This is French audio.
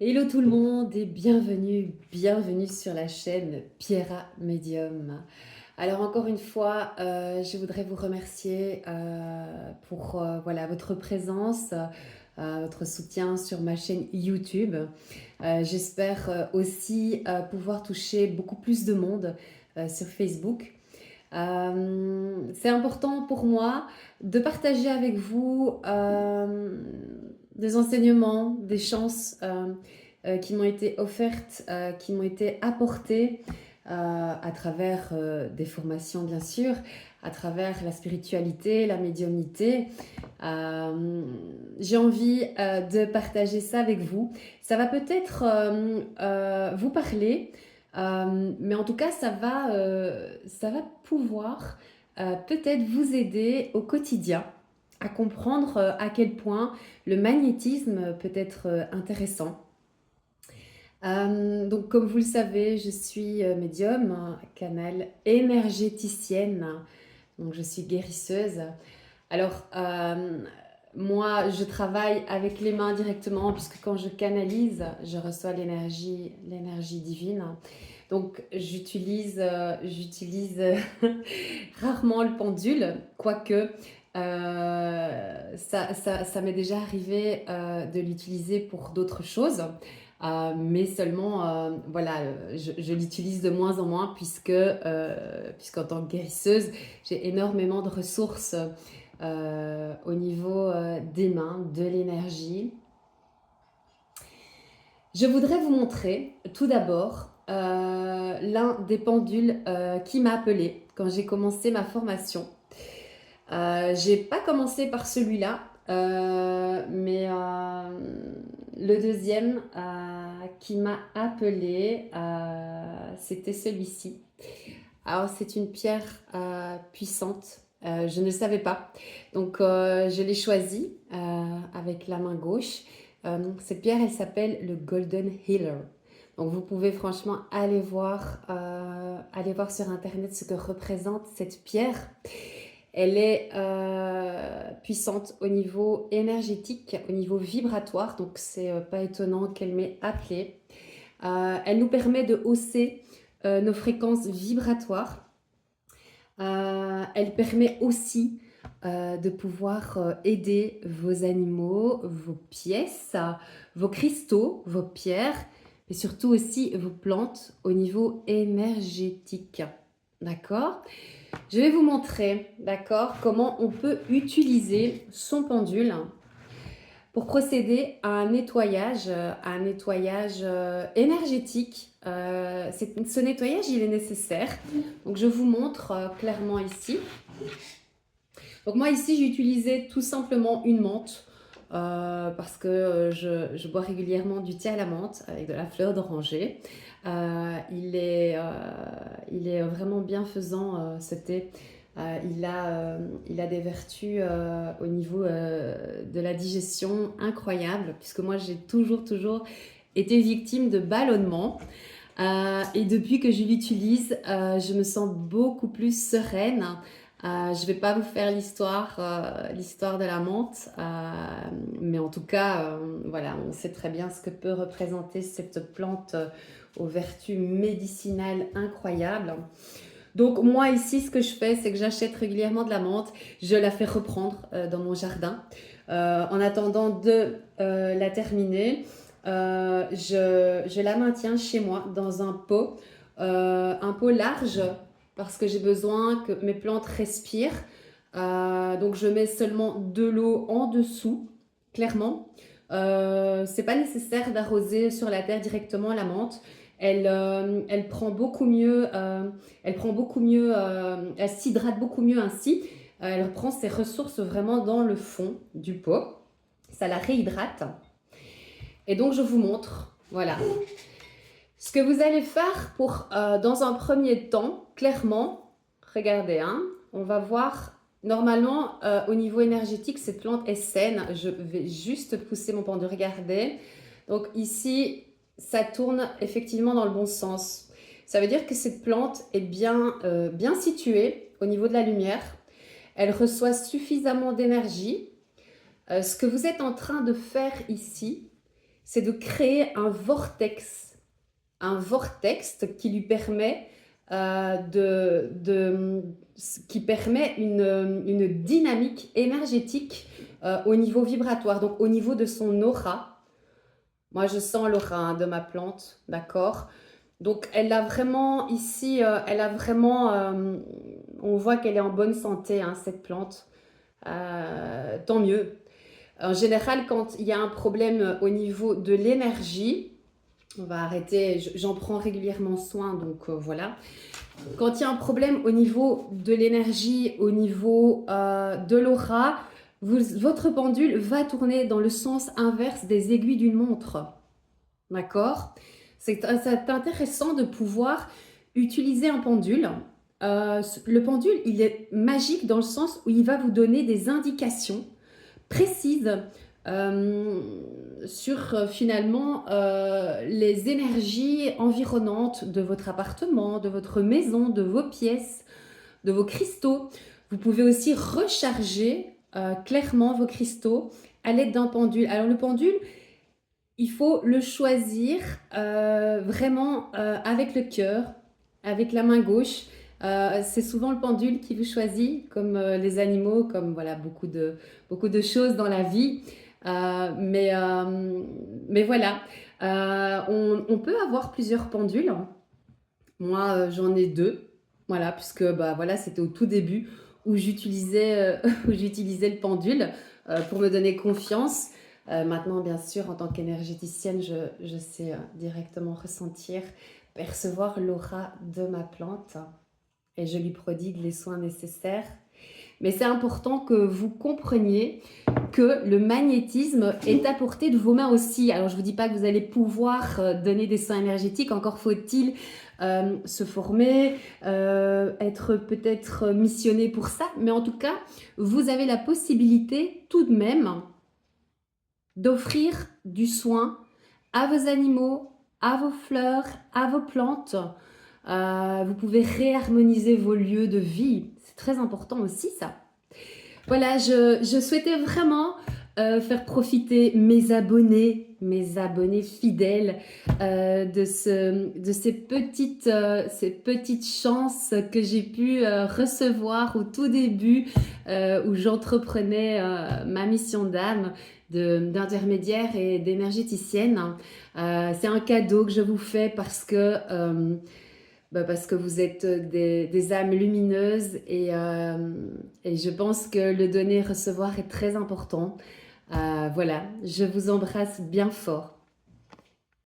Hello tout le monde et bienvenue sur la chaîne Pierra Medium. Alors encore une fois, je voudrais vous remercier pour voilà, votre présence, votre soutien sur ma chaîne YouTube. J'espère aussi pouvoir toucher beaucoup plus de monde sur Facebook. C'est important pour moi de partager avec vous des enseignements, des chances qui m'ont été offertes, qui m'ont été apportées à travers des formations bien sûr, à travers la spiritualité, la médiumnité. J'ai envie de partager ça avec vous. Ça va peut-être vous parler, mais en tout cas, ça va pouvoir peut-être vous aider au quotidien à comprendre à quel point le magnétisme peut être intéressant. Donc, comme vous le savez, je suis médium, canal énergéticienne, donc je suis guérisseuse. Alors, moi, je travaille avec les mains directement, puisque quand je canalise, je reçois l'énergie divine. Donc, j'utilise rarement le pendule, quoique ça m'est déjà arrivé de l'utiliser pour d'autres choses. Mais seulement, voilà, je l'utilise de moins en moins puisqu'en tant que guérisseuse, j'ai énormément de ressources au niveau des mains, de l'énergie. Je voudrais vous montrer tout d'abord l'un des pendules qui m'a appelée quand j'ai commencé ma formation. J'ai pas commencé par celui-là, mais le deuxième qui m'a appelée, c'était celui-ci. Alors c'est une pierre puissante, je ne le savais pas. Donc je l'ai choisie avec la main gauche. Cette pierre, elle s'appelle le Golden Healer. Donc vous pouvez franchement aller voir sur internet ce que représente cette pierre. Elle est puissante au niveau énergétique, au niveau vibratoire, donc c'est pas étonnant qu'elle m'ait appelée. Elle nous permet de hausser nos fréquences vibratoires. Elle permet aussi de pouvoir aider vos animaux, vos pièces, vos cristaux, vos pierres, mais surtout aussi vos plantes au niveau énergétique. D'accord ? Je vais vous montrer, d'accord, comment on peut utiliser son pendule pour procéder à un nettoyage énergétique. Ce nettoyage, il est nécessaire. Donc, je vous montre clairement ici. Donc, moi, ici, j'ai utilisé tout simplement une menthe parce que je bois régulièrement du thé à la menthe avec de la fleur d'oranger. Il est vraiment bienfaisant, ce thé. Il a des vertus au niveau de la digestion incroyables, puisque moi j'ai toujours été victime de ballonnements. Et depuis que je l'utilise, je me sens beaucoup plus sereine. Je ne vais pas vous faire l'histoire de la menthe, mais en tout cas, voilà, on sait très bien ce que peut représenter cette plante aux vertus médicinales incroyables. Donc moi ici, ce que je fais, c'est que j'achète régulièrement de la menthe, je la fais reprendre dans mon jardin. En attendant de la terminer, je la maintiens chez moi dans un pot large, parce que j'ai besoin que mes plantes respirent. Donc je mets seulement de l'eau en dessous, clairement. C'est pas nécessaire d'arroser sur la terre directement la menthe. Elle prend beaucoup mieux, elle s'hydrate beaucoup mieux ainsi. Elle reprend ses ressources vraiment dans le fond du pot. Ça la réhydrate. Et donc je vous montre, voilà. Ce que vous allez faire dans un premier temps, clairement, regardez, hein, on va voir, normalement, au niveau énergétique, cette plante est saine. Je vais juste pousser mon pendule, regardez. Donc ici, ça tourne effectivement dans le bon sens. Ça veut dire que cette plante est bien située au niveau de la lumière. Elle reçoit suffisamment d'énergie. Ce que vous êtes en train de faire ici, c'est de créer un vortex qui lui permet qui permet une dynamique énergétique au niveau vibratoire, donc au niveau de son aura. Moi, je sens l'aura hein, de ma plante, d'accord? Donc, elle a vraiment ici, on voit qu'elle est en bonne santé, hein, cette plante. Tant mieux. En général, quand il y a un problème au niveau de l'énergie, on va arrêter, j'en prends régulièrement soin, donc voilà. Quand il y a un problème au niveau de l'énergie, au niveau de l'aura, votre pendule va tourner dans le sens inverse des aiguilles d'une montre. D'accord? C'est intéressant de pouvoir utiliser un pendule. Le pendule, il est magique dans le sens où il va vous donner des indications précises sur finalement les énergies environnantes de votre appartement, de votre maison, de vos pièces, de vos cristaux. Vous pouvez aussi recharger clairement vos cristaux à l'aide d'un pendule. Alors le pendule, il faut le choisir vraiment avec le cœur, avec la main gauche. C'est souvent le pendule qui vous choisit, comme les animaux, comme voilà, beaucoup de choses dans la vie. Mais voilà, on peut avoir plusieurs pendules. Moi, j'en ai deux, voilà, puisque bah, voilà, c'était au tout début où j'utilisais le pendule pour me donner confiance. Maintenant, bien sûr, en tant qu'énergéticienne, je sais directement ressentir, percevoir l'aura de ma plante et je lui prodigue les soins nécessaires. Mais c'est important que vous compreniez que le magnétisme est à portée de vos mains aussi. Alors, je ne vous dis pas que vous allez pouvoir donner des soins énergétiques, encore faut-il se former, être peut-être missionné pour ça. Mais en tout cas, vous avez la possibilité tout de même d'offrir du soin à vos animaux, à vos fleurs, à vos plantes. Vous pouvez réharmoniser vos lieux de vie. C'est très important aussi ça. Voilà, je souhaitais vraiment faire profiter mes abonnés fidèles de ces petites chances que j'ai pu recevoir au tout début où j'entreprenais ma mission d'âme d'intermédiaire et d'énergéticienne. C'est un cadeau que je vous fais parce que vous êtes des âmes lumineuses et je pense que le donner et recevoir est très important. Voilà, je vous embrasse bien fort.